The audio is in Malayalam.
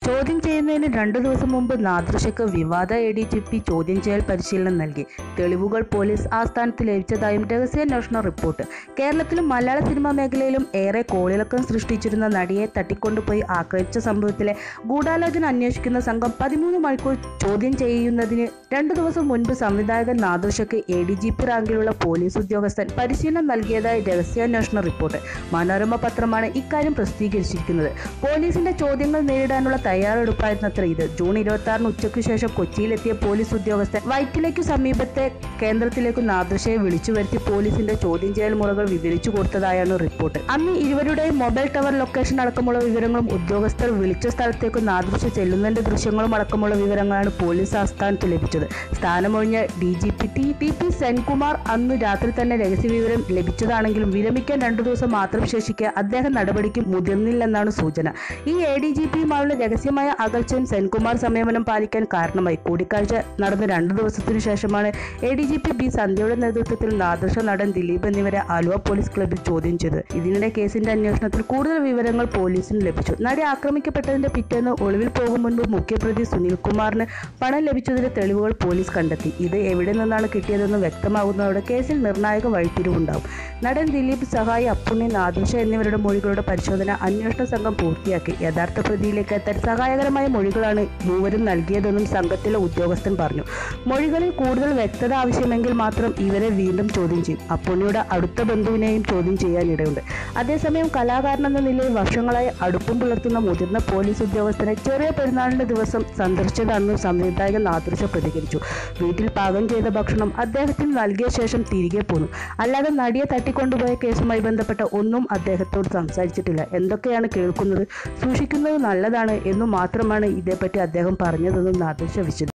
ചോദ്യം ചെയ്യുന്നതിന് 2 ദിവസം മുമ്പ് നാദൃശയ്ക്ക് വിവാദ ADGP ചോദ്യം ചെയ്യൽ പരിശീലനം നൽകി. തെളിവുകൾ പോലീസ് ആസ്ഥാനത്ത് ലഭിച്ചതായും രഹസ്യാന്വേഷണ റിപ്പോർട്ട്. കേരളത്തിലും മലയാള സിനിമാ മേഖലയിലും ഏറെ കോളിളക്കം സൃഷ്ടിച്ചിരുന്ന നടിയെ തട്ടിക്കൊണ്ടുപോയി ആക്രമിച്ച സംഭവത്തിലെ ഗൂഢാലോചന അന്വേഷിക്കുന്ന സംഘം 13 മണിക്കൂർ ചോദ്യം ചെയ്യുന്നതിന് 2 ദിവസം മുൻപ് സംവിധായകൻ നാദൃശയ്ക്ക് ADGP റാങ്കിലുള്ള പോലീസ് ഉദ്യോഗസ്ഥൻ പരിശീലനം നൽകിയതായി രഹസ്യാന്വേഷണ റിപ്പോർട്ട്. മനോരമ പത്രമാണ് ഇക്കാര്യം പ്രസിദ്ധീകരിച്ചിരിക്കുന്നത്. പോലീസിന്റെ ചോദ്യങ്ങൾ നേരിടാനുള്ള തയ്യാറെടുപ്പായിരുന്നത്ര ഇത്. ജൂൺ 26 ഉച്ചയ്ക്ക് ശേഷം കൊച്ചിയിലെത്തിയ പോലീസ് ഉദ്യോഗസ്ഥൻ വൈറ്റിലയ്ക്കു സമീപത്തെ കേന്ദ്രത്തിലേക്ക് നാദൃശയെ വിളിച്ചു വരുത്തി പോലീസിന്റെ ചോദ്യം ചെയ്യൽ മുറകൾ വിവരിച്ചു കൊടുത്തതായാണ് റിപ്പോർട്ട്. അന്ന് ഇരുവരുടെയും മൊബൈൽ ടവർ ലൊക്കേഷൻ അടക്കമുള്ള വിവരങ്ങളും ഉദ്യോഗസ്ഥർ വിളിച്ച സ്ഥലത്തേക്ക് നാദൃശ ചെല്ലുന്നതിന്റെ ദൃശ്യങ്ങളും അടക്കമുള്ള വിവരങ്ങളാണ് പോലീസ് ആസ്ഥാനത്ത് ലഭിച്ചത്. സ്ഥാനമൊഴിഞ്ഞ DGP TP സെൻകുമാർ അന്ന് രാത്രി തന്നെ രഹസ്യവിവരം ലഭിച്ചതാണെങ്കിലും വിരമിക്കാൻ 2 ദിവസം മാത്രം ശേഷിക്കെ അദ്ദേഹം നടപടിക്ക് മുതിർന്നില്ലെന്നാണ് സൂചന. ഈ ADGPയുമായുള്ള രഹസ്യമായ അകൽച്ചയും സെൻകുമാർ സംയമനം പാലിക്കാൻ കാരണമായി. കൂടിക്കാഴ്ച നടന്ന 2 ദിവസത്തിനു ശേഷമാണ് ADGP B സന്ധ്യയുടെ നേതൃത്വത്തിൽ നാദൃശ, നടൻ ദിലീപ് എന്നിവരെ ആലുവ പോലീസ് ക്ലബ്ബിൽ ചോദ്യം ചെയ്തത്. ഇതിനിടെ കേസിന്റെ അന്വേഷണത്തിൽ കൂടുതൽ വിവരങ്ങൾ പോലീസിന് ലഭിച്ചു. നടി ആക്രമിക്കപ്പെട്ടതിന്റെ പിറ്റേന്ന് ഒളിവിൽ പോകും മുൻപ് മുഖ്യപ്രതി സുനിൽകുമാറിന് പണം ലഭിച്ചതിന്റെ തെളിവുകൾ പോലീസ് കണ്ടെത്തി. ഇത് എവിടെ നിന്നാണ് കിട്ടിയതെന്ന് വ്യക്തമാകുന്നതോടെ കേസിൽ നിർണായക വഴിത്തിരിവുണ്ടാവും. നടൻ ദിലീപ്, സഹായി അപ്പുണ്ണി, നാദൃശ എന്നിവരുടെ മൊഴികളുടെ പരിശോധന അന്വേഷണ സംഘം പൂർത്തിയാക്കി. യഥാർത്ഥ പ്രതിയിലേക്ക് എത്താൻ സഹായകരമായ മൊഴികളാണ് മൂവരും നൽകിയതെന്നും സംഘത്തിലെ ഉദ്യോഗസ്ഥൻ പറഞ്ഞു. മൊഴികളിൽ കൂടുതൽ വ്യക്തത ആവശ്യമെങ്കിൽ മാത്രം ഇവരെ വീണ്ടും ചോദ്യം ചെയ്യും. അപ്പുണ്ണിയുടെ അടുത്ത ബന്ധുവിനെയും ചോദ്യം ചെയ്യാനിടയുണ്ട്. അതേസമയം കലാകാരനെന്ന നിലയിൽ വർഷങ്ങളായി അടുപ്പം പുലർത്തുന്ന മുതിർന്ന പോലീസ് ഉദ്യോഗസ്ഥനെ ചെറിയ പെരുന്നാളിന്റെ ദിവസം സന്ദർശിച്ചതാണെന്നും സംവിധായകൻ നാദൃശ പ്രതികരിച്ചു. വീട്ടിൽ പാകം ചെയ്ത ഭക്ഷണം അദ്ദേഹത്തിന് നൽകിയ ശേഷം തിരികെ പോന്നു. അല്ലാതെ നടിയെ തട്ടിക്കൊണ്ടുപോയ കേസുമായി ബന്ധപ്പെട്ട ഒന്നും അദ്ദേഹത്തോട് സംസാരിച്ചിട്ടില്ല. എന്തൊക്കെയാണ് കേൾക്കുന്നത്, സൂക്ഷിക്കുന്നത് നല്ലതാണ് എന്നു മാത്രമാണ് ഇതേപ്പറ്റി അദ്ദേഹം പറഞ്ഞതെന്നും നാദൃശ വിശദീകരിച്ചു.